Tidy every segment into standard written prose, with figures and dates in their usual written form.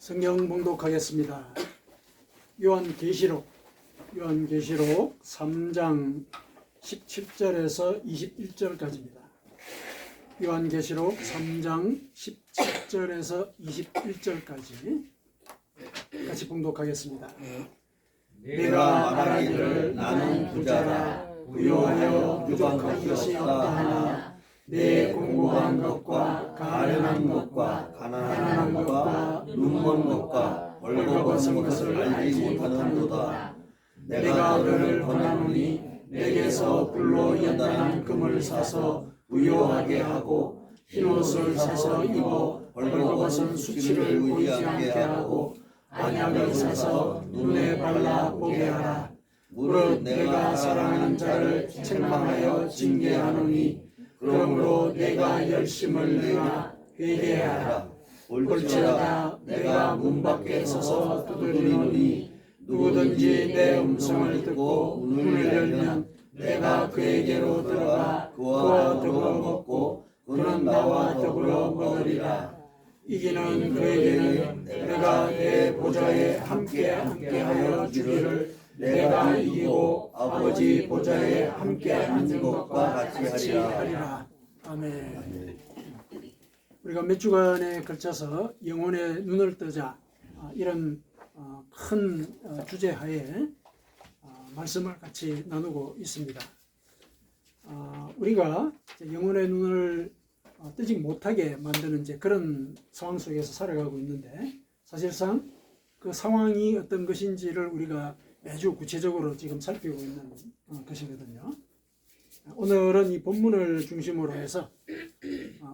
성경 봉독하겠습니다. 요한계시록 3장 17절에서 21절까지입니다. 요한계시록 3장 17절에서 21절까지 같이 봉독하겠습니다. 내가 말하기를 나는 부자라 부요하여 부족한 것이 없다 하나 내 공고한 것과 가련한 것과 가난한 것과 눈먼 것과 벌거벗은 것을 알지 못하는도다. 내가 너를 권하노니 내게서 불로 연단한 금을 사서 부요하게 하고 흰옷을 사서 입어 벌거벗은 수치를 보이지 않게 하고 안약을 사서 눈에 발라 보게 하라. 무릇 내가 사랑하는 자를 책망하여 징계하노니 그러므로 내가 열심을 내가 회개하라. 볼지라다 내가 문 밖에 서서 두드리노니 누구든지 내 음성을 듣고 문을 열면 내가 그에게로 들어가 그와 더불어 먹고 그는 나와 더불어 먹으리라. 이기는 그에게는 내가 내 보좌에 함께하여 주기를 내가 이기고 아버지 보좌에 함께 앉은 것과 같이 하리라. 아멘. 우리가 몇 주간에 걸쳐서 영혼의 눈을 뜨자 이런 큰 주제하에 말씀을 같이 나누고 있습니다. 우리가 영혼의 눈을 뜨지 못하게 만드는 그런 상황 속에서 살아가고 있는데, 사실상 그 상황이 어떤 것인지를 우리가 매주 구체적으로 지금 살피고 있는 것이거든요. 오늘은 이 본문을 중심으로 해서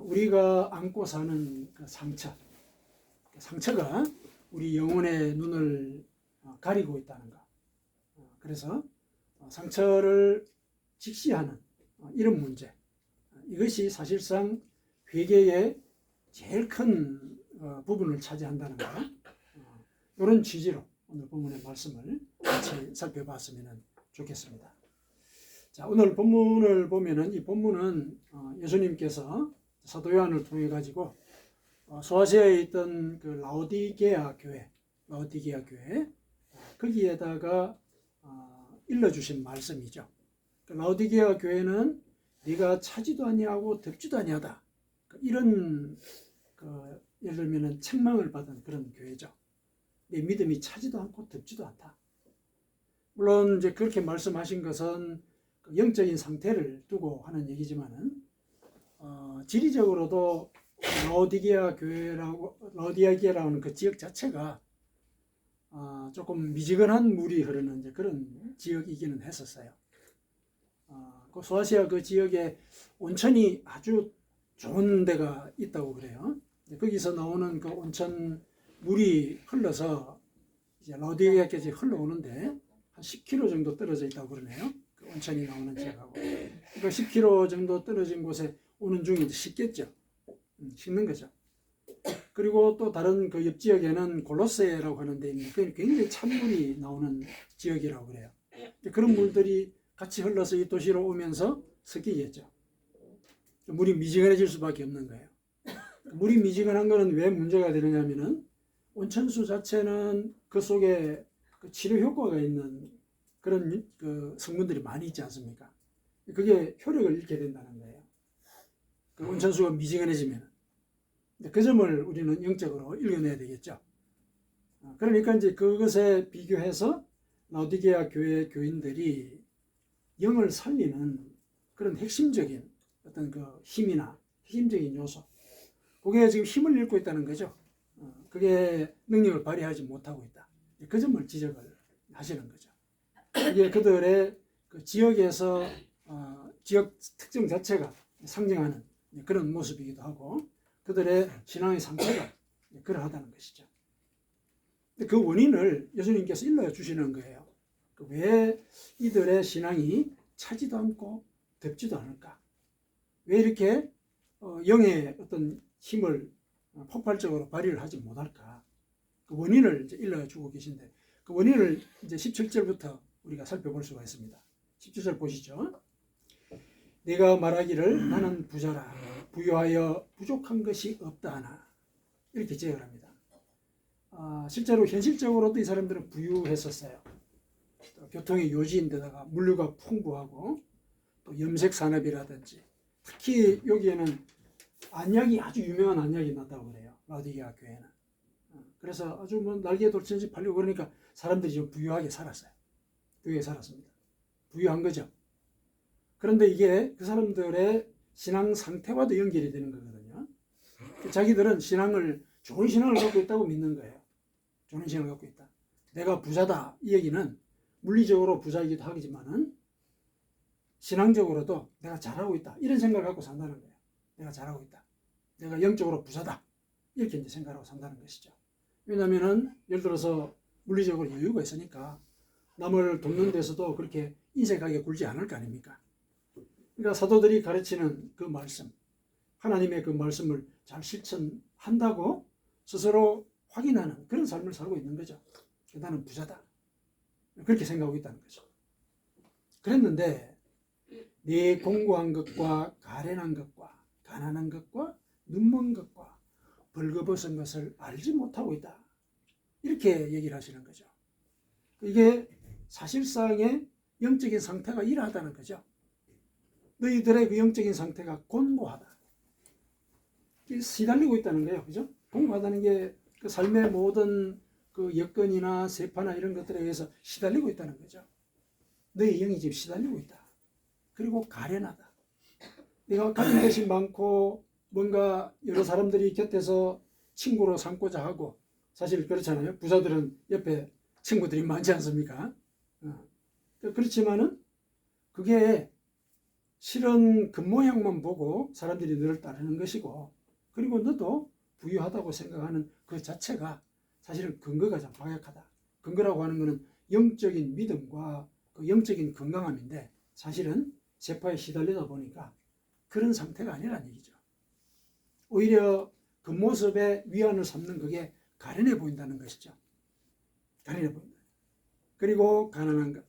우리가 안고 사는 그 상처가 우리 영혼의 눈을 가리고 있다는 것. 그래서 상처를 직시하는 이런 문제, 이것이 사실상 회개의 제일 큰 부분을 차지한다는 것. 이런 취지로 오늘 본문의 말씀을 같이 살펴봤으면 좋겠습니다. 자, 오늘 본문을 보면은 이 본문은 예수님께서 사도 요한을 통해 가지고 소아시아에 있던 그 라오디게아 교회 거기에다가 일러주신 말씀이죠. 그 라오디게아 교회는 네가 차지도 아니하고 덥지도 아니하다, 이런 예를 들면은 책망을 받은 그런 교회죠. 내 믿음이 차지도 않고 덥지도 않다. 물론 이제 그렇게 말씀하신 것은 영적인 상태를 두고 하는 얘기지만은 지리적으로도 라오디게아라는 그 지역 자체가 조금 미지근한 물이 흐르는 그런 지역이기는 했었어요. 그 소아시아 그 지역에 온천이 아주 좋은 데가 있다고 그래요. 거기서 나오는 그 온천 물이 흘러서 이제 라오디게아까지 흘러오는데 한 10km 정도 떨어져 있다고 그러네요. 그 온천이 나오는 지역하고. 그러니까 10km 정도 떨어진 곳에 오는 중에 식겠죠. 식는 거죠. 그리고 또 다른 그 옆 지역에는 골로세라고 하는 데 있는 굉장히 찬물이 나오는 지역이라고 그래요. 그런 물들이 같이 흘러서 이 도시로 오면서 섞이겠죠. 물이 미지근해질 수밖에 없는 거예요. 물이 미지근한 거는 왜 문제가 되느냐면은 온천수 자체는 그 속에 그 치료 효과가 있는 그런 그 성분들이 많이 있지 않습니까? 그게 효력을 잃게 된다는 거예요. 그 온천수가 미지근해지면. 그 점을 우리는 영적으로 읽어내야 되겠죠. 그러니까 이제 그것에 비교해서 라오디게아 교회 교인들이 영을 살리는 그런 핵심적인 어떤 그 힘이나 핵심적인 요소, 그게 지금 힘을 잃고 있다는 거죠. 그게 능력을 발휘하지 못하고 있다. 그 점을 지적을 하시는 거죠. 이게 그들의 그 지역에서 지역 특정 자체가 상징하는 그런 모습이기도 하고, 그들의 신앙의 상태가 그러하다는 것이죠. 그 원인을 예수님께서 일러 주시는 거예요. 왜 이들의 신앙이 차지도 않고 덥지도 않을까? 왜 이렇게 영의 어떤 힘을 폭발적으로 발휘를 하지 못할까? 그 원인을 이제 일러주고 계신데, 그 원인을 이제 17절부터 우리가 살펴볼 수가 있습니다. 17절 보시죠. 내가 말하기를 나는 부자라 부유하여 부족한 것이 없다 하나, 이렇게 제언합니다. 실제로 현실적으로도 이 사람들은 부유했었어요. 교통의 요지인데다가 물류가 풍부하고 또 염색 산업이라든지 특히 여기에는 안약이 아주 유명한 안약이 났다고 그래요. 라오디게아 교회는. 그래서 아주 뭐 날개 돌천지 팔리고 그러니까 사람들이 좀 부유하게 살았어요. 부유하게 살았습니다. 부유한 거죠. 그런데 이게 그 사람들의 신앙 상태와도 연결이 되는 거거든요. 자기들은 좋은 신앙을 갖고 있다고 믿는 거예요. 좋은 신앙을 갖고 있다. 내가 부자다. 이 얘기는 물리적으로 부자이기도 하지만은 신앙적으로도 내가 잘하고 있다. 이런 생각을 갖고 산다는 거예요. 내가 잘하고 있다. 내가 영적으로 부자다. 이렇게 이제 생각하고 산다는 것이죠. 왜냐면은 예를 들어서 물리적으로 여유가 있으니까 남을 돕는 데서도 그렇게 인색하게 굴지 않을 거 아닙니까? 그러니까 사도들이 가르치는 그 말씀, 하나님의 그 말씀을 잘 실천한다고 스스로 확인하는 그런 삶을 살고 있는 거죠. 나는 부자다. 그렇게 생각하고 있다는 거죠. 그랬는데 내 공고한 것과 가련한 것과 가난한 것과 눈먼 것과 벌거벗은 것을 알지 못하고 있다. 이렇게 얘기를 하시는 거죠. 이게 사실상의 영적인 상태가 이러하다는 거죠. 너희들의 그 영적인 상태가 곤고하다. 시달리고 있다는 거예요. 그죠? 곤고하다는 게 그 삶의 모든 그 여건이나 세파나 이런 것들에 의해서 시달리고 있다는 거죠. 너희 영이 지금 시달리고 있다. 그리고 가련하다. 내가 가진 것이 많고 뭔가 여러 사람들이 곁에서 친구로 삼고자 하고 사실 그렇잖아요. 부자들은 옆에 친구들이 많지 않습니까? 그렇지만은 그게 실은 겉모양만 보고 사람들이 너를 따르는 것이고 그리고 너도 부유하다고 생각하는 그 자체가 사실은 근거가 좀 박약하다. 근거라고 하는 것은 영적인 믿음과 그 영적인 건강함인데 사실은 세파에 시달리다 보니까 그런 상태가 아니라는 얘기죠. 오히려 그 모습에 위안을 삼는 그게 가련해 보인다는 것이죠. 가련해 보인다. 그리고 가난한 것,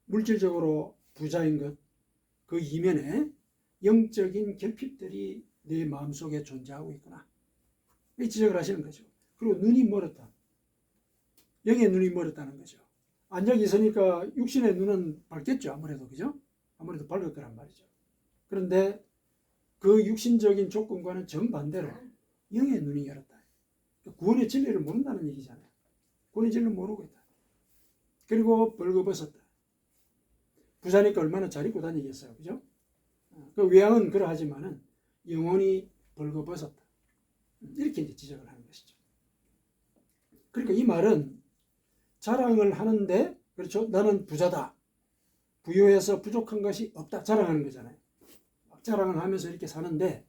물질적으로 부자인 것, 그 이면에 영적인 결핍들이 내 마음속에 존재하고 있구나. 이 지적을 하시는 거죠. 그리고 눈이 멀었다. 영의 눈이 멀었다는 거죠. 안약이 있으니까 육신의 눈은 밝겠죠. 아무래도 그죠? 아무래도 밝을 거란 말이죠. 그런데 그 육신적인 조건과는 정반대로 영의 눈이 열었다. 구원의 진리를 모른다는 얘기잖아요. 구원의 진리를 모르고 있다. 그리고 벌거벗었다. 부자니까 얼마나 잘 입고 다니겠어요. 그죠? 그 외양은 그러하지만은 영혼이 벌거벗었다. 이렇게 이제 지적을 하는 것이죠. 그러니까 이 말은 자랑을 하는데, 그렇죠? 나는 부자다. 부유해서 부족한 것이 없다. 자랑하는 거잖아요. 자랑을 하면서 이렇게 사는데,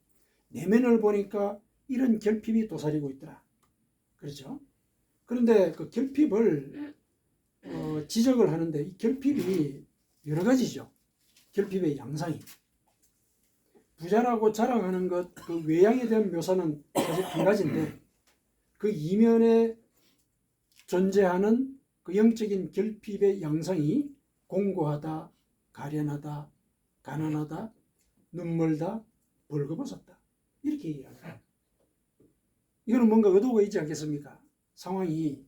내면을 보니까 이런 결핍이 도사리고 있더라. 그렇죠? 그런데 그 결핍을 지적을 하는데, 이 결핍이 여러 가지죠. 결핍의 양상이. 부자라고 자랑하는 것, 그 외양에 대한 묘사는 사실 한 가지인데, 그 이면에 존재하는 그 영적인 결핍의 양상이 공고하다, 가련하다, 가난하다, 눈멀다, 벌거벗었다. 이렇게 얘기합니다. 이거는 뭔가 의도가 있지 않겠습니까? 상황이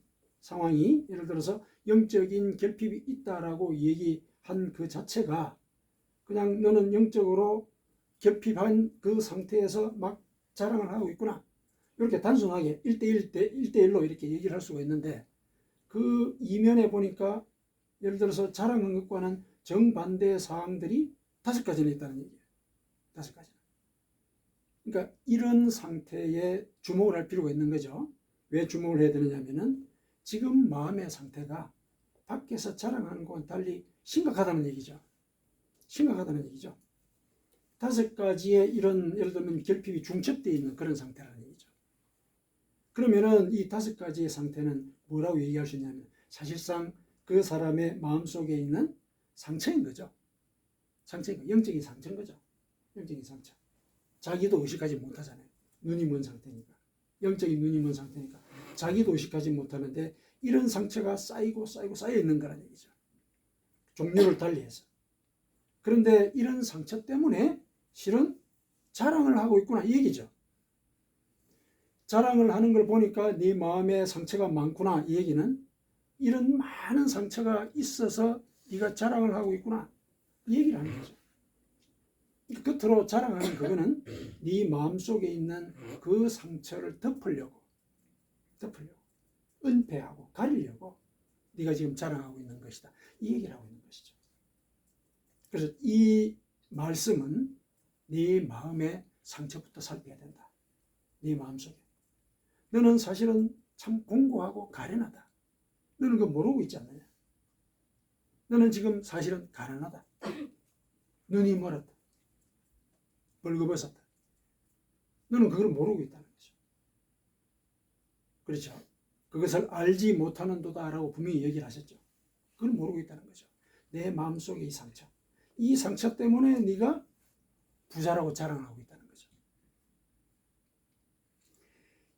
예를 들어서 영적인 결핍이 있다라고 얘기한 그 자체가 그냥 너는 영적으로 결핍한 그 상태에서 막 자랑을 하고 있구나. 이렇게 단순하게 1대1로 이렇게 얘기를 할 수가 있는데 그 이면에 보니까 예를 들어서 자랑한 것과는 정반대의 사항들이 5가지나 있다는 얘기예요. 5가지. 그러니까 이런 상태에 주목을 할 필요가 있는 거죠. 왜 주목을 해야 되느냐면은 지금 마음의 상태가 밖에서 자랑하는 것과는 달리 심각하다는 얘기죠. 심각하다는 얘기죠. 5가지의 이런 예를 들면 결핍이 중첩되어 있는 그런 상태라는 얘기죠. 그러면은 이 5가지의 상태는 뭐라고 얘기할 수 있냐면 사실상 그 사람의 마음속에 있는 상처인 거죠. 상처인 거, 영적인 상처인 거죠. 영적인 상처. 자기도 의식하지 못하잖아요. 눈이 먼 상태니까. 영적인 눈이 먼 상태니까. 자기도 의식하지 못하는데 이런 상처가 쌓이고 쌓여 있는 거란 얘기죠. 종류를 달리해서. 그런데 이런 상처 때문에 실은 자랑을 하고 있구나 이 얘기죠. 자랑을 하는 걸 보니까 네 마음에 상처가 많구나. 이 얘기는 이런 많은 상처가 있어서 네가 자랑을 하고 있구나. 이 얘기를 하는 거죠. 겉으로 자랑하는 그거는 네 마음속에 있는 그 상처를 덮으려고 은폐하고 가리려고 네가 지금 자랑하고 있는 것이다. 이 얘기를 하고 있는 것이죠. 그래서 이 말씀은 네 마음의 상처부터 살펴야 된다. 네 마음속에. 너는 사실은 참 공고하고 가련하다. 너는 그거 모르고 있지 않느냐. 너는 지금 사실은 가난하다. 눈이 멀었다. 벌거벗었다. 너는 그걸 모르고 있다는 거죠. 그렇죠. 그것을 알지 못하는도다라고 분명히 얘기를 하셨죠. 그걸 모르고 있다는 거죠. 내 마음속의 이 상처. 이 상처 때문에 네가 부자라고 자랑하고 있다는 거죠.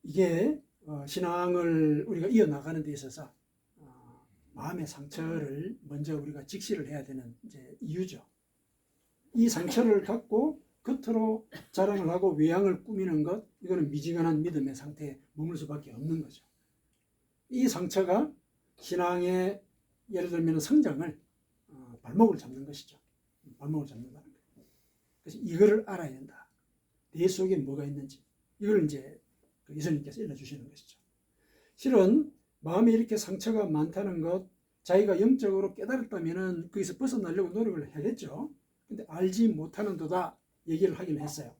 이게 신앙을 우리가 이어나가는 데 있어서 마음의 상처를 먼저 우리가 직시를 해야 되는 이제 이유죠. 이 상처를 갖고 겉으로 자랑을 하고 외양을 꾸미는 것, 이거는 미지근한 믿음의 상태에 머물 수밖에 없는 거죠. 이 상처가 신앙의 예를 들면 성장을 발목을 잡는 것이죠. 발목을 잡는다는 거예요. 그래서 이거를 알아야 된다. 내 속에 뭐가 있는지 이걸 이제 예수님께서 일러주시는 것이죠. 실은 마음에 이렇게 상처가 많다는 것, 자기가 영적으로 깨달았다면 거기서 벗어나려고 노력을 해야겠죠. 근데 알지 못하는도다 얘기를 하긴 했어요.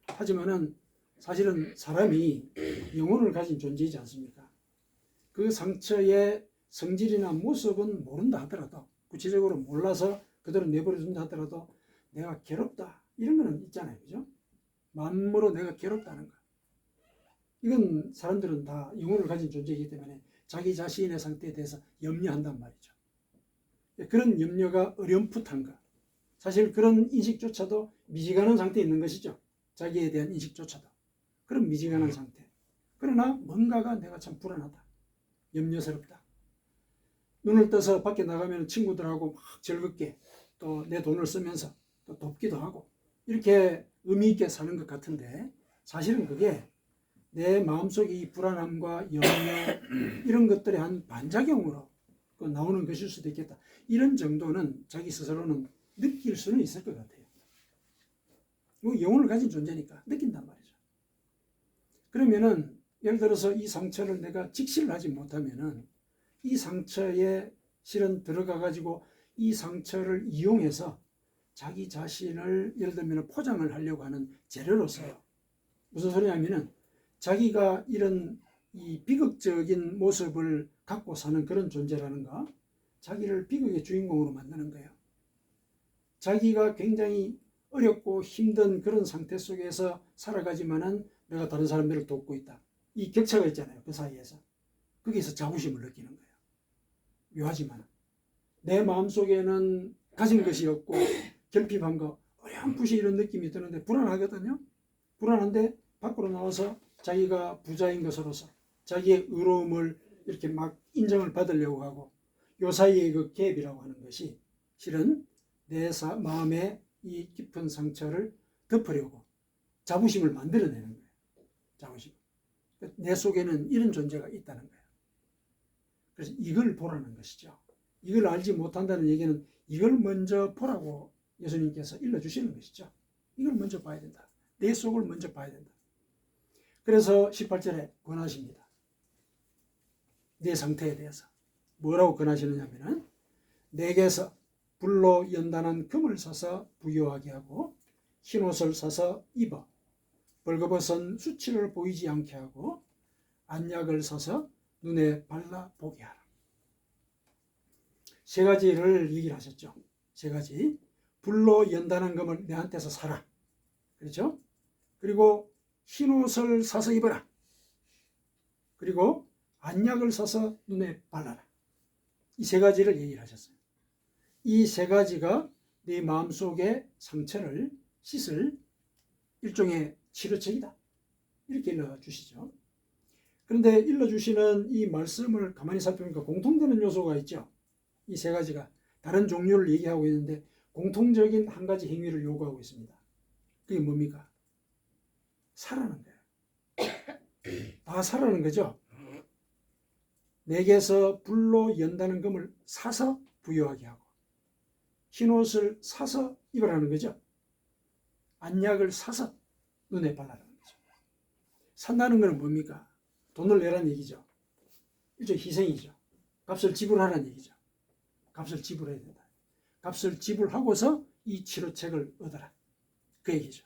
하지만은 사실은 사람이 영혼을 가진 존재이지 않습니까? 그 상처의 성질이나 모습은 모른다 하더라도, 구체적으로 몰라서 그대로 내버려둔다 하더라도 내가 괴롭다 이런 거는 있잖아요. 그죠? 마음으로 내가 괴롭다는 거. 이건 사람들은 다 영혼을 가진 존재이기 때문에 자기 자신의 상태에 대해서 염려한단 말이죠. 그런 염려가 어렴풋한 것. 사실 그런 인식조차도 미지근한 상태에 있는 것이죠. 자기에 대한 인식조차도. 그런 미지근한 상태. 그러나 뭔가가 내가 참 불안하다. 염려스럽다. 눈을 떠서 밖에 나가면 친구들하고 막 즐겁게 또 내 돈을 쓰면서 또 돕기도 하고 이렇게 의미 있게 사는 것 같은데 사실은 그게 내 마음속의 이 불안함과 염려 이런 것들의 한 반작용으로 나오는 것일 수도 있겠다. 이런 정도는 자기 스스로는 느낄 수는 있을 것 같아요. 영혼을 가진 존재니까 느낀단 말이죠. 그러면은 예를 들어서 이 상처를 내가 직시를 하지 못하면은 이 상처에 실은 들어가 가지고 이 상처를 이용해서 자기 자신을 예를 들면 포장을 하려고 하는 재료로 써요. 무슨 소리냐면은 자기가 이런 이 비극적인 모습을 갖고 사는 그런 존재라는 거, 자기를 비극의 주인공으로 만드는 거예요. 자기가 굉장히 어렵고 힘든 그런 상태 속에서 살아가지만은 내가 다른 사람들을 돕고 있다. 이 격차가 있잖아요. 그 사이에서. 거기서 자부심을 느끼는 거예요. 묘하지만 내 마음속에는 가진 것이 없고 결핍한 거, 어렴풋이 이런 느낌이 드는데 불안하거든요. 불안한데 밖으로 나와서 자기가 부자인 것으로서 자기의 의로움을 이렇게 막 인정을 받으려고 하고 요 사이의 그 갭이라고 하는 것이 실은 내 마음의 이 깊은 상처를 덮으려고 자부심을 만들어내는 거예요. 자부심. 내 속에는 이런 존재가 있다는 거예요. 그래서 이걸 보라는 것이죠. 이걸 알지 못한다는 얘기는 이걸 먼저 보라고 예수님께서 일러주시는 것이죠. 이걸 먼저 봐야 된다. 내 속을 먼저 봐야 된다. 그래서 18절에 권하십니다. 내 상태에 대해서. 뭐라고 권하시느냐 하면은 내게서 불로 연단한 금을 사서 부유하게 하고 흰옷을 사서 입어 벌거벗은 수치를 보이지 않게 하고 안약을 사서 눈에 발라 보게 하라. 세 가지를 얘기를 하셨죠. 세 가지. 불로 연단한 금을 내한테서 사라. 그렇죠? 그리고 흰옷을 사서 입어라. 그리고 안약을 사서 눈에 발라라. 이 세 가지를 얘기를 하셨어요. 이 세 가지가 네 마음속의 상처를 씻을 일종의 치료책이다. 이렇게 일러주시죠. 그런데 일러주시는 이 말씀을 가만히 살펴보니까 공통되는 요소가 있죠. 이 세 가지가 다른 종류를 얘기하고 있는데 공통적인 한 가지 행위를 요구하고 있습니다. 그게 뭡니까? 사라는 거예요. 다 사라는 거죠. 내게서 불로 연다는 금을 사서 부유하게 하고 흰옷을 사서 입으라는 거죠. 안약을 사서 눈에 발라라는 거죠. 산다는 것은 뭡니까? 돈을 내라는 얘기죠. 일종의 희생이죠. 값을 지불하라는 얘기죠. 값을 지불해야 된다. 값을 지불하고서 이 치료책을 얻어라. 그 얘기죠.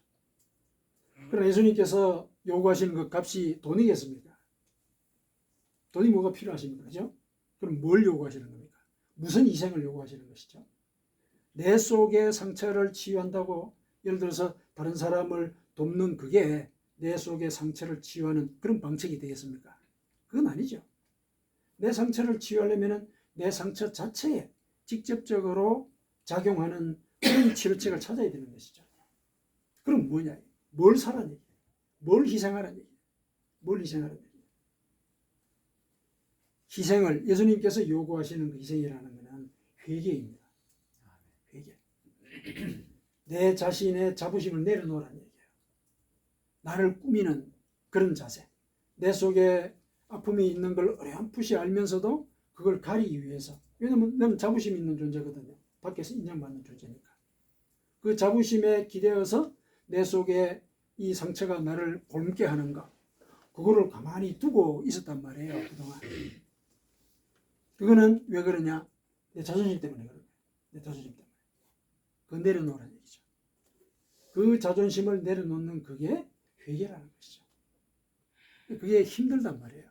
그러나 예수님께서 요구하시는 그 값이 돈이겠습니까? 돈이 뭐가 필요하십니까? 그죠? 그럼 뭘 요구하시는 겁니까? 무슨 희생을 요구하시는 것이죠? 내 속의 상처를 치유한다고 예를 들어서 다른 사람을 돕는 그게 내 속의 상처를 치유하는 그런 방책이 되겠습니까? 그건 아니죠. 내 상처를 치유하려면 내 상처 자체에 직접적으로 작용하는 그런 치료책을 찾아야 되는 것이죠. 그럼 뭐냐? 뭘 사라는 얘기예요? 뭘 희생하라는 얘기예요? 뭘 희생하라는 얘기예요? 희생을 예수님께서 요구하시는 그 희생이라는 것은 회개입니다. 회개. 내 자신의 자부심을 내려놓으라는 얘기예요. 나를 꾸미는 그런 자세. 내 속에 아픔이 있는 걸 어렴풋이 알면서도 그걸 가리기 위해서. 왜냐면 나는 자부심 있는 존재거든요. 밖에서 인정받는 존재니까. 그 자부심에 기대어서 내 속에 이 상처가 나를 곪게 하는 것. 그거를 가만히 두고 있었단 말이에요. 그동안. 그거는 왜 그러냐? 내 자존심 때문에 그런 거예요. 내 자존심 때문에. 그거 내려놓으라는 얘기죠. 그 자존심을 내려놓는 그게 회개라는 것이죠. 그게 힘들단 말이에요.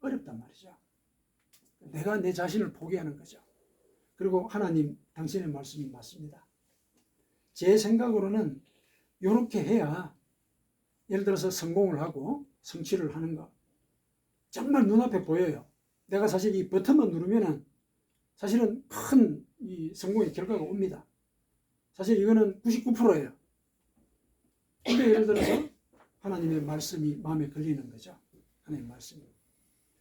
어렵단 말이죠. 내가 내 자신을 포기하는 거죠. 그리고 하나님, 당신의 말씀이 맞습니다. 제 생각으로는 이렇게 해야 예를 들어서 성공을 하고 성취를 하는 거 정말 눈앞에 보여요. 내가 사실 이 버튼만 누르면은 사실은 큰 이 성공의 결과가 옵니다. 사실 이거는 99%예요. 근데 예를 들어서 하나님의 말씀이 마음에 걸리는 거죠. 하나님의 말씀이.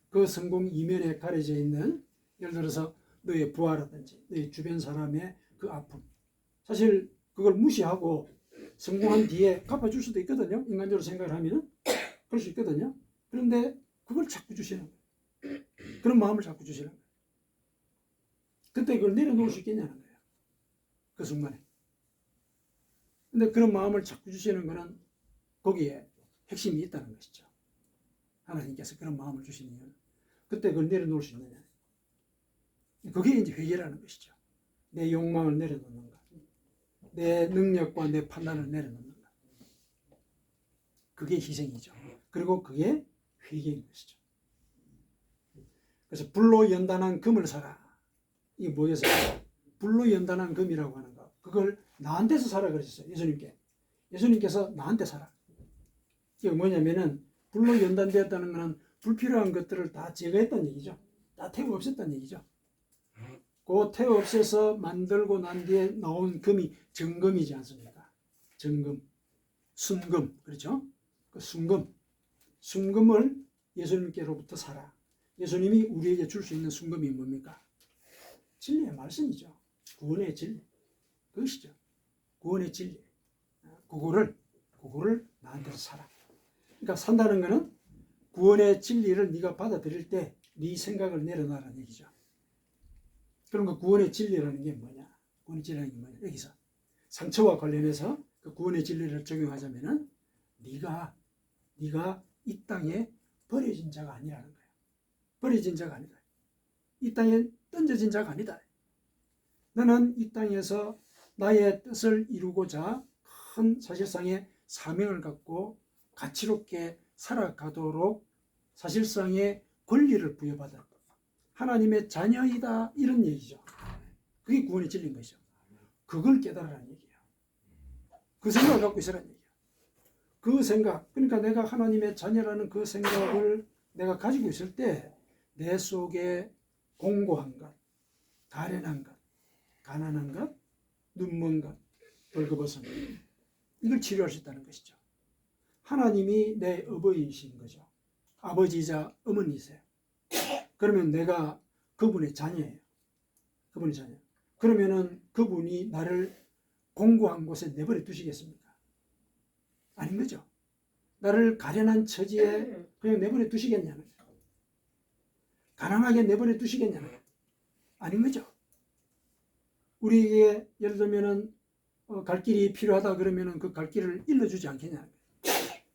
그 성공 이면에 가려져 있는 예를 들어서 너의 부하라든지 너의 주변 사람의 그 아픔. 사실 그걸 무시하고 성공한 뒤에 갚아줄 수도 있거든요. 인간적으로 생각을 하면 그럴 수 있거든요. 그런데 그걸 자꾸 주시는 거예요. 그런 마음을 자꾸 주시는 거예요. 그때 그걸 내려놓을 수 있겠냐는 거예요. 그 순간에. 근데 그런 마음을 자꾸 주시는 거는 거기에 핵심이 있다는 것이죠. 하나님께서 그런 마음을 주시는 이유는 그때 그걸 내려놓을 수 있느냐. 그게 이제 회개라는 것이죠. 내 욕망을 내려놓는 것. 내 능력과 내 판단을 내려놓는 것. 그게 희생이죠. 그리고 그게 회개인 것이죠. 그래서 불로 연단한 금을 사라. 이게 뭐겠어요? 불로 연단한 금이라고 하는 거. 그걸 나한테서 사라 그러셨어요. 예수님께. 예수님께서 나한테 사라. 이게 뭐냐면은 불로 연단되었다는 것은 불필요한 것들을 다 제거했다는 얘기죠. 다 태워 없앴다는 얘기죠. 그 태워 없애서 만들고 난 뒤에 나온 금이 정금이지 않습니까? 정금, 순금, 그렇죠? 그 순금을 예수님께로부터 사라. 예수님이 우리에게 줄 수 있는 순금이 뭡니까? 진리의 말씀이죠. 구원의 진리. 그것이죠. 구원의 진리. 그거를 나한테서 사라. 그러니까 산다는 것은 구원의 진리를 네가 받아들일 때 네 생각을 내려놔라는 얘기죠. 그럼 그 구원의 진리라는 게 뭐냐? 구원의 진리라는 게 뭐냐? 여기서 상처와 관련해서 그 구원의 진리를 적용하자면은 네가 이 땅에 버려진 자가 아니라는 거예요. 버려진 자가 아니다. 이 땅에 던져진 자가 아니다. 너는 이 땅에서 나의 뜻을 이루고자 큰 사실상의 사명을 갖고 가치롭게 살아가도록 사실상의 권리를 부여받아 하나님의 자녀이다 이런 얘기죠. 그게 구원의 진리인 것이죠. 그걸 깨달으라는 얘기예요. 그 생각을 갖고 있으라는 얘기예요. 그 생각, 그러니까 내가 하나님의 자녀라는 그 생각을 내가 가지고 있을 때 내 속에 공고한 것, 가련한 것, 가난한 것, 눈먼 것, 벌거벗은 것, 이걸 치료할 수 있다는 것이죠. 하나님이 내 어버이이신 거죠. 아버지이자 어머니이세요. 그러면 내가 그분의 자녀예요. 그분의 자녀. 그러면은 그분이 나를 공고한 곳에 내버려 두시겠습니까? 아닌 거죠. 나를 가련한 처지에 그냥 내버려 두시겠냐는 거예요. 가난하게 내버려 두시겠냐는 거예요. 아닌 거죠. 우리에게 예를 들면은 갈 길이 필요하다 그러면은 그 갈 길을 일러주지 않겠냐는 거예요.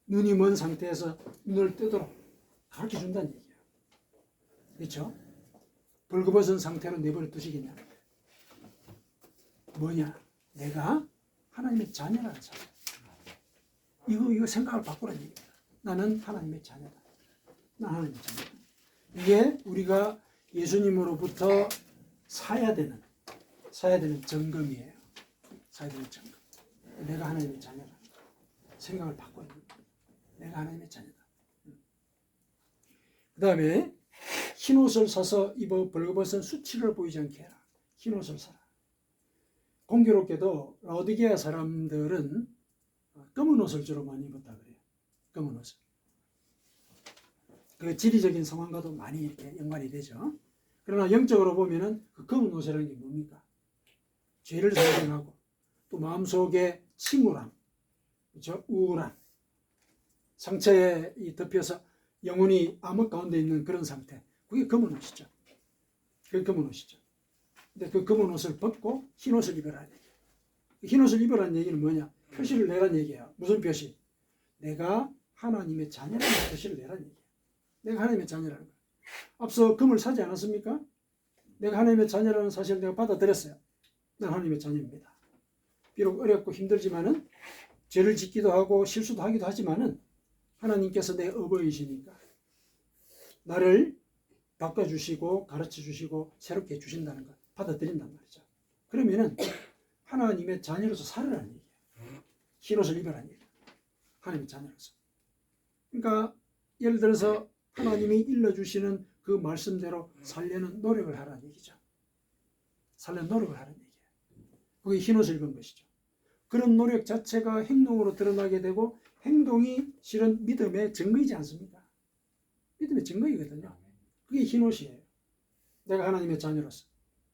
눈이 먼 상태에서 눈을 뜨도록 가르쳐 준다는 얘기예요. 그렇죠? 벌거벗은 상태로 내버려 두시겠냐는 거예요. 뭐냐? 내가 하나님의 자녀라는 사람. 이거 생각을 바꾸라는 얘기입니다. 나는 하나님의 자녀다. 나는 하나님의 자녀다. 이게 우리가 예수님으로부터 사야 되는 점검이에요. 사야 되는 점검. 내가 하나님의 자녀다. 생각을 바꿔야 됩니다. 내가 하나님의 자녀다. 그 다음에 흰 옷을 사서 입어 벌거벗은 수치를 보이지 않게 해라. 흰 옷을 사라. 공교롭게도 라오디게아 사람들은 검은 옷을 주로 많이 입었다 그래요. 검은 옷을. 그 지리적인 상황과도 많이 이렇게 연관이 되죠. 그러나 영적으로 보면은 그 검은 옷이라는 게 뭡니까? 죄를 상징하고 또 마음속에 침울함, 그렇죠? 우울함, 상처에 덮여서 영혼이 암흑 가운데 있는 그런 상태. 그게 검은 옷이죠. 그게 검은 옷이죠. 근데 그 검은 옷을 벗고 흰 옷을 입으라는 얘기예요. 흰 옷을 입으라는 얘기는 뭐냐? 표시를 내라는 얘기예요. 무슨 표시? 내가 하나님의 자녀라는 표시를 내라는 얘기예요. 내가 하나님의 자녀라는 거예요. 앞서 금을 사지 않았습니까? 내가 하나님의 자녀라는 사실을 내가 받아들였어요. 난 하나님의 자녀입니다. 비록 어렵고 힘들지만은 죄를 짓기도 하고 실수도 하기도 하지만은 하나님께서 내 어버이시니까 나를 바꿔주시고 가르쳐주시고 새롭게 해주신다는 것 받아들인단 말이죠. 그러면은 하나님의 자녀로서 살으라는 얘기예요. 흰 옷을 입으라는 얘기예요. 하나님의 자녀로서. 그러니까 예를 들어서 하나님이 일러주시는 그 말씀대로 살려는 노력을 하라는 얘기죠. 살려는 노력을 하라는 얘기예요. 그게 흰 옷을 입은 것이죠. 그런 노력 자체가 행동으로 드러나게 되고 행동이 실은 믿음의 증거이지 않습니까? 믿음의 증거이거든요. 그게 흰 옷이에요. 내가 하나님의 자녀로서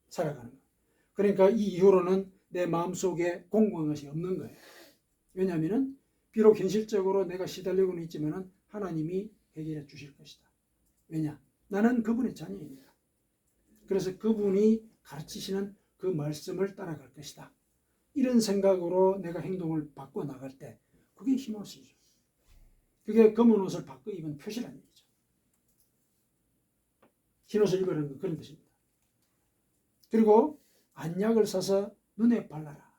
살아가는 거. 그러니까 이 이후로는 내 마음속에 공고한 것이 없는 거예요. 왜냐하면 비록 현실적으로 내가 시달리고는 있지만 하나님이 해결해 주실 것이다. 왜냐? 나는 그분의 자녀입니다. 그래서 그분이 가르치시는 그 말씀을 따라갈 것이다. 이런 생각으로 내가 행동을 바꿔 나갈 때 그게 흰 옷이죠. 그게 검은 옷을 바꿔 입은 표시라는 얘기죠. 흰 옷을 입으라는 건 그런 뜻입니다. 그리고 안약을 사서 눈에 발라라.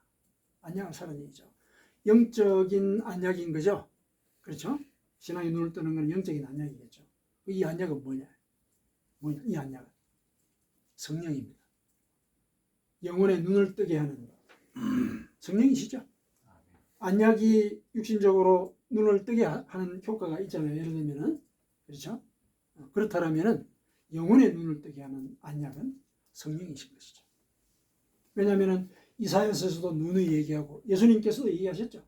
안약을 사라는 얘기죠. 영적인 안약인 거죠. 그렇죠? 신앙의 눈을 뜨는 건 영적인 안약이겠죠. 이 안약은 뭐냐? 이 안약은 성령입니다. 영혼의 눈을 뜨게 하는 성령이시죠. 안약이 육신적으로 눈을 뜨게 하는 효과가 있잖아요. 예를 들면은 그렇죠? 그렇다면은 영혼의 눈을 뜨게 하는 안약은 성령이신 것이죠. 왜냐하면은 이사야서에서도 눈을 얘기하고 예수님께서도 얘기하셨죠.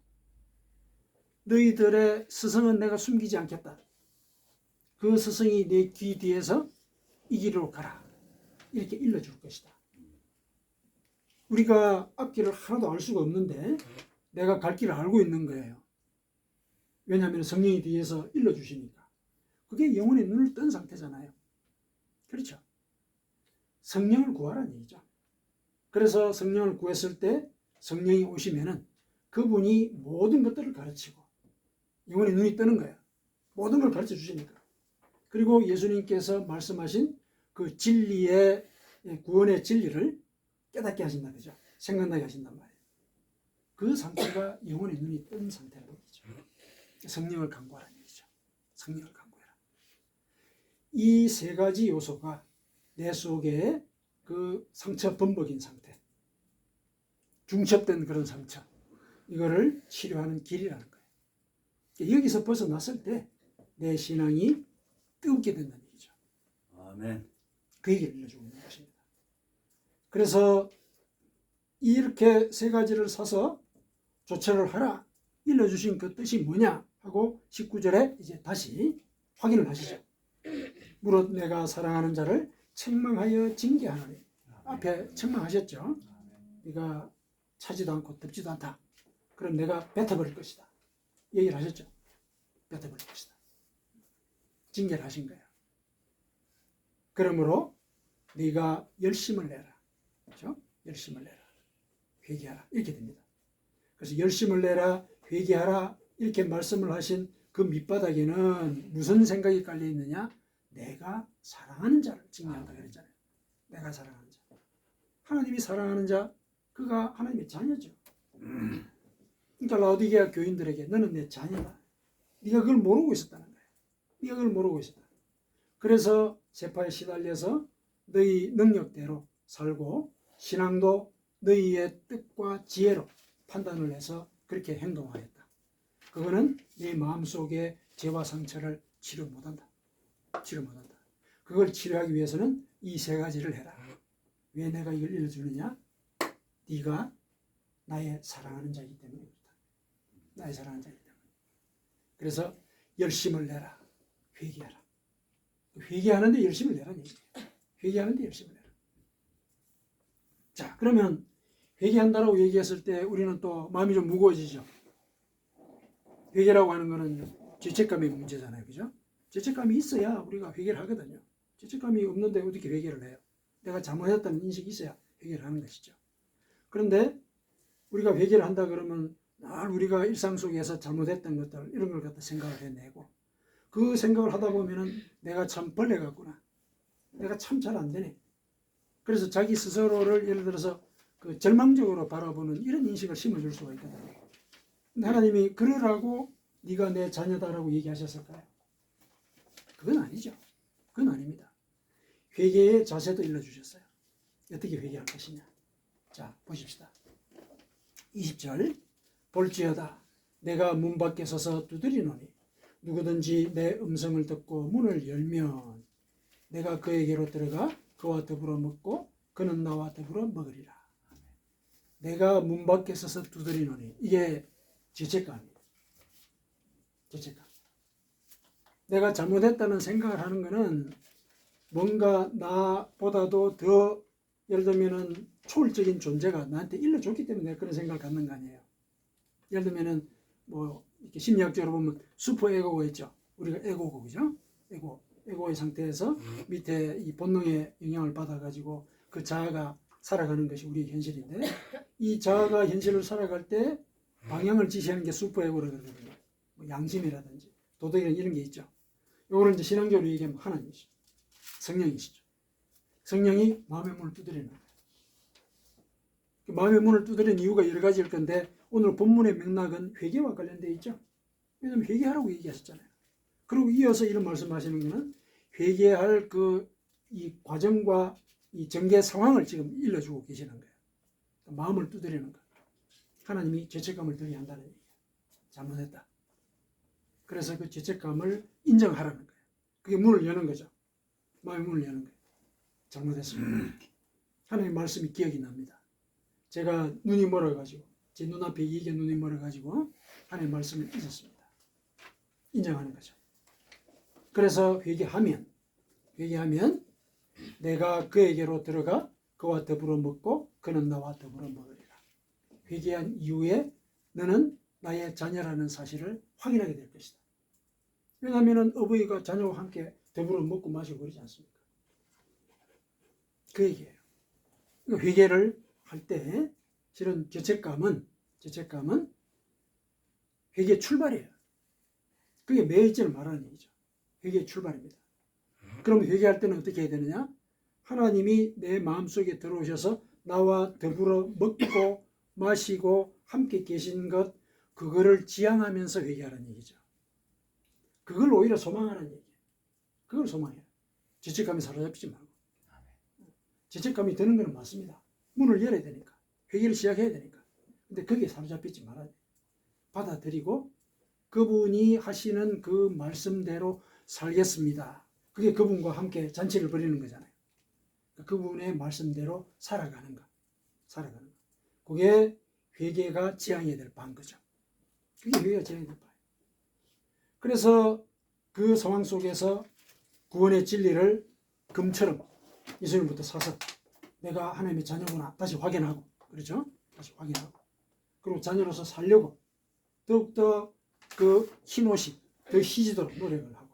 너희들의 스승은 내가 숨기지 않겠다. 그 스승이 내 귀 뒤에서 이 길로 가라. 이렇게 일러줄 것이다. 우리가 앞길을 하나도 알 수가 없는데 내가 갈 길을 알고 있는 거예요. 왜냐하면 성령이 뒤에서 일러주시니까. 그게 영혼의 눈을 뜬 상태잖아요. 그렇죠? 성령을 구하라는 얘기죠. 그래서 성령을 구했을 때 성령이 오시면은 그분이 모든 것들을 가르치고 영혼의 눈이 뜨는 거예요. 모든 걸 가르쳐 주시니까. 그리고 예수님께서 말씀하신 그 진리의 구원의 진리를 깨닫게 하신다 그죠? 생각나게 하신단 말이에요. 그 상태가 영혼의 눈이 뜬 상태라는 얘기죠. 성령을 간구하라는 얘기죠. 성령을 간구해라. 이 세 가지 요소가 내 속에 그 상처 범벅인 상태, 중첩된 그런 상처, 이거를 치료하는 길이라는 거예요. 여기서 벗어났을 때 내 신앙이 뜨겁게 된다는 얘기죠. 아멘. 그 얘기를 일러주고 있는 것입니다. 그래서 이렇게 세 가지를 사서 조처를 하라 일러주신 그 뜻이 뭐냐 하고 19절에 이제 다시 확인을 하시죠. 무릇 내가 사랑하는 자를 책망하여 징계하노니. 앞에 책망하셨죠. 네가 차지도 않고 덮지도 않다. 그럼 내가 뱉어버릴 것이다. 얘기를 하셨죠. 뱉어버릴 것이다. 징계를 하신 거예요. 그러므로 네가 열심을 내라. 그렇죠? 열심을 내라. 회개하라. 이렇게 됩니다. 그래서 열심을 내라, 회개하라 이렇게 말씀을 하신 그 밑바닥에는 무슨 생각이 깔려 있느냐? 내가 사랑하는 자를 징계한다 그랬잖아요. 내가 사랑하는 자. 하나님이 사랑하는 자, 그가 하나님의 자녀죠. 그러니까 라오디게아 교인들에게 너는 내 자녀다. 네가 그걸 모르고 있었다는 거예요. 네가 그걸 모르고 있었다. 그래서 세파에 시달려서 너희 능력대로 살고 신앙도 너희의 뜻과 지혜로 판단을 해서 그렇게 행동하였다. 그거는 네 마음속에 죄와 상처를 치료 못한다. 치료 못한다. 그걸 치료하기 위해서는 이 세 가지를 해라. 왜 내가 이걸 일러주느냐? 네가 나의 사랑하는 자이기 때문에 그렇다. 나의 사랑하는 자이기 때문에. 그래서 열심을 내라. 회개하라. 회개하는데 열심을 내라는 얘기예요. 회개하는데 열심을 내라. 자, 그러면 회개한다라고 얘기했을 때 우리는 또 마음이 좀 무거워지죠. 회개라고 하는 거는 죄책감의 문제잖아요. 그죠? 죄책감이 있어야 우리가 회개를 하거든요. 죄책감이 없는데 어떻게 회개를 해요? 내가 잘못했다는 인식이 있어야 회개를 하는 것이죠. 그런데 우리가 회개를 한다 그러면 늘 우리가 일상 속에서 잘못했던 것들 이런 걸 갖다 생각을 해내고 그 생각을 하다 보면은 내가 참 벌레 같구나. 내가 참 잘 안 되네. 그래서 자기 스스로를 예를 들어서 그 절망적으로 바라보는 이런 인식을 심어줄 수가 있거든요. 근데 하나님이 그러라고 네가 내 자녀다라고 얘기하셨을까요? 그건 아니죠. 그건 아닙니다. 회개의 자세도 일러주셨어요. 어떻게 회개할 것이냐. 자, 보십시다. 20절 볼지어다 내가 문 밖에 서서 두드리노니 누구든지 내 음성을 듣고 문을 열면 내가 그에게로 들어가 그와 더불어 먹고 그는 나와 더불어 먹으리라. 내가 문 밖에 서서 두드리노니 이게 죄책감입니다. 죄책감. 내가 잘못했다는 생각을 하는 것은 뭔가 나보다도 더 예를 들면은 초월적인 존재가 나한테 일러줬기 때문에 내가 그런 생각을 갖는 거 아니에요. 예를 들면은 뭐 이렇게 심리학적으로 보면 슈퍼 에고가 있죠. 우리가 에고고 그죠? 에고의 상태에서 밑에 이 본능의 영향을 받아가지고 그 자아가 살아가는 것이 우리의 현실인데 이 자아가 현실을 살아갈 때 방향을 지시하는 게 슈퍼 에고라 그러거든요. 뭐 양심이라든지 도덕이라는 이런 게 있죠. 요거를 이제 신앙적으로 얘기하면 하나님이시죠. 성령이시죠. 성령이 마음의 문을 두드리는 거예요. 마음의 문을 두드리는 이유가 여러 가지일 건데 오늘 본문의 맥락은 회개와 관련되어 있죠. 왜냐하면 회개하라고 얘기하셨잖아요. 그리고 이어서 이런 말씀하시는 것은 회개할 이 과정과 이 전개 상황을 지금 일러주고 계시는 거예요. 마음을 두드리는 것. 하나님이 죄책감을 들게 한다는 얘기예요. 잘못했다. 그래서 그 죄책감을 인정하라는 거예요. 그게 문을 여는 거죠. 마음의 문을 여는 거예요. 잘못했습니다. 하나님의 말씀이 기억이 납니다. 제가 눈이 멀어가지고 제 눈앞에 이게 눈이 멀어가지고 하나님의 말씀을 잊었습니다. 인정하는 거죠. 그래서 회개하면 내가 그에게로 들어가 그와 더불어 먹고 그는 나와 더불어 먹으리라. 회개한 이후에 너는 나의 자녀라는 사실을 확인하게 될 것이다. 왜냐하면 어버이가 자녀와 함께 더불어 먹고 마시고 그러지 않습니까? 그 얘기예요. 회개를 할 때 실은 죄책감은 회개의 출발이에요. 그게 매일절 말하는 얘기죠. 회개의 출발입니다. 그럼 회개할 때는 어떻게 해야 되느냐? 하나님이 내 마음속에 들어오셔서 나와 더불어 먹고 마시고 함께 계신 것 그거를 지향하면서 회개하라는 얘기죠. 그걸 오히려 소망하라는 얘기예요. 그걸 소망해요. 죄책감이 사로잡히지 말고. 죄책감이 드는 건 맞습니다. 문을 열어야 되니까. 회개를 시작해야 되니까. 근데 거기에 사로잡히지 말아야 돼요. 받아들이고 그분이 하시는 그 말씀대로 살겠습니다. 그게 그분과 함께 잔치를 벌이는 거잖아요. 그분의 말씀대로 살아가는 것. 그게 회개가 지향해야 될 바인 거죠. 그게 회개가 지향해야 될 바예요. 그래서 그 상황 속에서 구원의 진리를 금처럼 예수님부터 사서 내가 하나님의 자녀구나 다시 확인하고 그렇죠? 다시 확인하고 그리고 자녀로서 살려고 더욱더 그 흰옷이 더 희지도록 노력을 하고,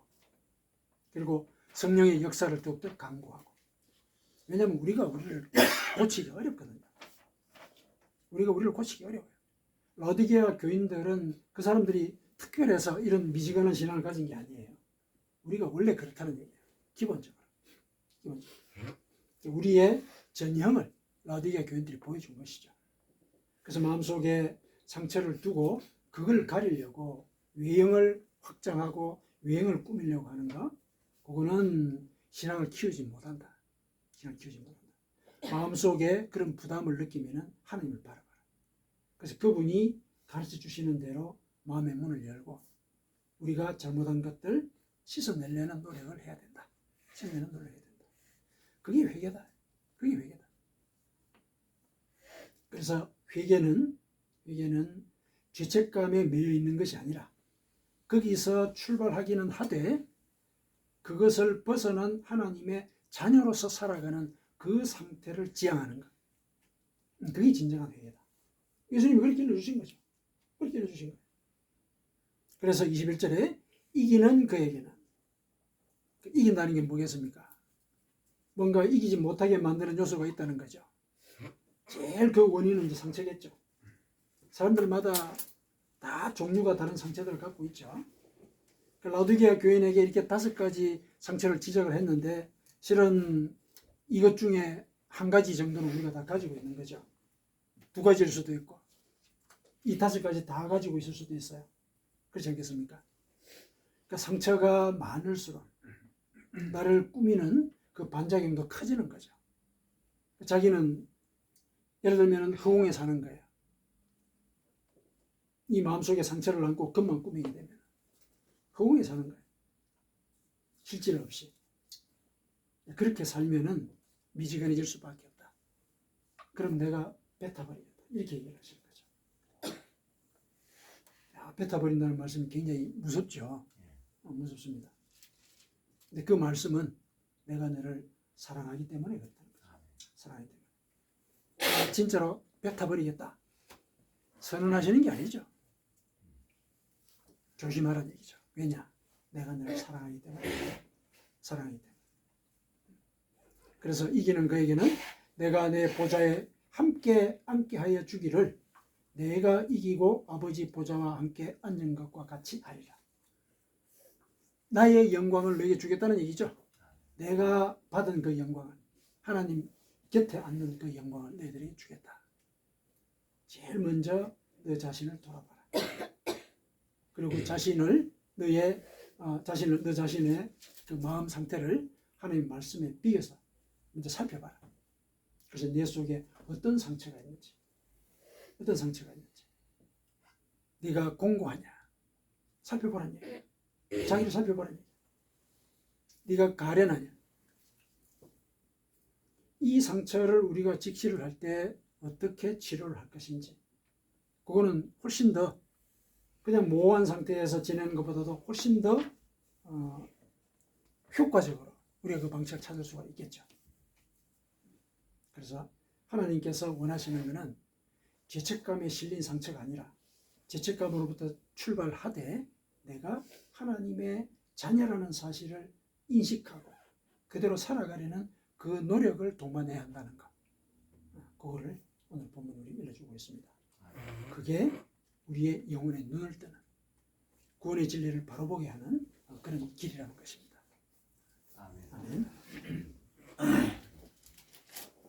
그리고 성령의 역사를 더욱더 강구하고. 왜냐하면 우리가 우리를 고치기 어렵거든요. 우리가 우리를 고치기 어려워요. 라오디게아 교인들은 그 사람들이 특별해서 이런 미지근한 신앙을 가진 게 아니에요. 우리가 원래 그렇다는 얘기예요. 기본적으로. 우리의 전형을 라오디게아 교인들이 보여준 것이죠. 그래서 마음속에 상처를 두고 그걸 가리려고 외형을 확장하고 외형을 꾸미려고 하는 거, 그거는 신앙을 키우지 못한다. 신앙을 키우지 못한다. 마음속에 그런 부담을 느끼면 하나님을 바라봐라. 그래서 그분이 가르쳐 주시는 대로 마음의 문을 열고 우리가 잘못한 것들 씻어내려는 노력을 해야 된다. 씻어내는 노력을 해야 된다. 그게 회개다. 그게 회개다. 그래서 회개는 죄책감에 매여 있는 것이 아니라 거기서 출발하기는 하되 그것을 벗어난 하나님의 자녀로서 살아가는 그 상태를 지향하는 것. 그게 진정한 회개다. 예수님이 그렇게 일러주신 거죠. 그렇게 일러주신 거예요. 그래서 21절에 이기는 그에게는, 이긴다는 게 뭐겠습니까? 뭔가 이기지 못하게 만드는 요소가 있다는 거죠. 제일 그 원인은 이제 상처겠죠. 사람들마다 다 종류가 다른 상처들을 갖고 있죠. 라오디게아 교인에게 이렇게 5가지 상처를 지적을 했는데 실은 이것 중에 한 가지 정도는 우리가 다 가지고 있는 거죠. 2가지일 수도 있고 이 5가지 다 가지고 있을 수도 있어요. 그렇지 않겠습니까? 그러니까 상처가 많을수록 나를 꾸미는 그 반작용도 커지는 거죠. 자기는 예를 들면 허공에 사는 거예요. 이 마음속에 상처를 안고 겉만 꾸미게 되면 허공에 사는 거예요. 실질 없이. 그렇게 살면은 미지근해질 수밖에 없다. 그럼 내가 뱉어버리겠다. 이렇게 얘기를 하시는 거죠. 야, 뱉어버린다는 말씀이 굉장히 무섭죠. 무섭습니다. 근데 그 말씀은 내가 너를 사랑하기 때문에 그렇다는 거죠. 사랑하기 때문에. 진짜로 뱉어버리겠다. 선언하시는 게 아니죠. 조심하라는 얘기죠. 왜냐? 내가 너를 사랑하기 때문에. 사랑하기 때문에. 그래서 이기는 그에게는 내가 내 보좌에 함께 앉게 하여 주기를 내가 이기고 아버지 보좌와 함께 앉은 것과 같이 하리라. 나의 영광을 너에게 주겠다는 얘기죠. 내가 받은 그 영광을, 하나님 곁에 앉는 그 영광을 너희들에게 주겠다. 제일 먼저 너 자신을 돌아봐라. 그리고 너 자신의 그 마음 상태를 하나님 말씀에 비교해서 먼저 살펴봐라. 그래서 내 속에 어떤 상처가 있는지, 네가 공고하냐 살펴보라는 얘기야. 자기를 살펴보라는 얘기야. 네가 가련하냐. 이 상처를 우리가 직시를 할 때 어떻게 치료를 할 것인지, 그거는 훨씬 더 그냥 모호한 상태에서 지내는 것보다도 훨씬 더 효과적으로 우리가 그 방식을 찾을 수가 있겠죠. 그래서 하나님께서 원하시는 것은 죄책감에 실린 상처가 아니라 죄책감으로부터 출발하되 내가 하나님의 자녀라는 사실을 인식하고 그대로 살아가려는 그 노력을 동반해야 한다는 것. 그거를 오늘 본문으로 일러주고 있습니다. 그게 우리의 영혼의 눈을 뜨는 구원의 진리를 바로 보게 하는 그런 길이라는 것입니다. 아멘.